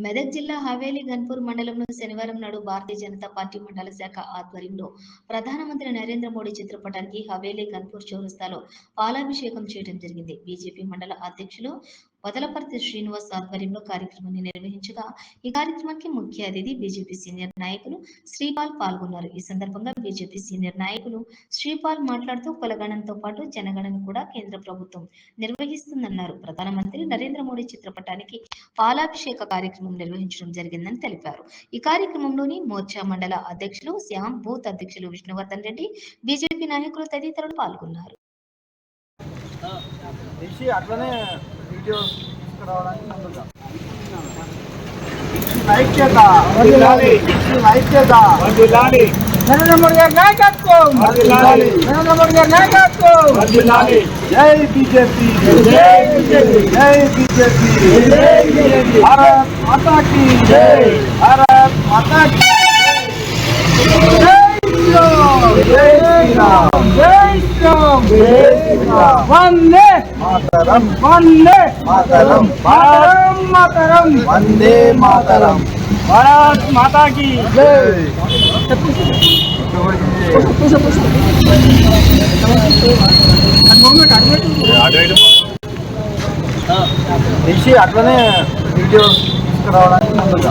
మెదక్ జిల్లా హవేలీ గన్పూర్ మండలంలో శనివారం నాడు భారతీయ జనతా పార్టీ మండల శాఖ ఆధ్వర్యంలో ప్రధానమంత్రి నరేంద్ర మోడీ చిత్రపటానికి హవేలీ గన్పూర్ చౌరస్తాలో పాలాభిషేకం చేయడం జరిగింది. బీజేపీ మండల అధ్యక్షులు వదలపర్తి శ్రీనివాస్ ఆధ్వర్యంలో కార్యక్రమాన్ని నిర్వహించగా ఈ కార్యక్రమానికి ముఖ్య అతిథి బీజేపీ సీనియర్ నాయకులు శ్రీపాల్ పాల్గొన్నారు. ఈ సందర్భంగా బీజేపీ సీనియర్ నాయకులు శ్రీపాల్ మాట్లాడుతూ కులగణంతో పాటు జనగణన కూడా కేంద్ర ప్రభుత్వం నిర్వహిస్తుందన్నారు. ప్రధానమంత్రి నరేంద్ర మోడీ చిత్రపటానికి పాలాభిషేక కార్యక్రమం నిర్వహించడం జరిగిందని తెలిపారు. ఈ కార్యక్రమంలోని మోర్చా మండల అధ్యక్షులు శ్యామ్, బూత్ అధ్యక్షులు విష్ణువర్ధన్ రెడ్డి, బీజేపీ నాయకులు తదితరులు పాల్గొన్నారు. నరేంద్ర మోడీ గారి నాయకత్వం, నరేంద్ర మోడీ గారి నాయకత్వం. జై బీజేపీ, జై బీజేపీ, జై బీజేపీ, జై బీజేపీ. భారత్ మాతా కీ జై, భారత్ మాతా కీ జై. జై శ్రీరామ్, జై శ్రీరామ్, జై శ్రీరామ్. వందే మాతరం, వందే మాతరం, భారత్ మాతరం, వందే మాతరం. భారత్ మాతా కీ జై. అట్లనే వీడియో తీసుకురావడానికి ముందుగా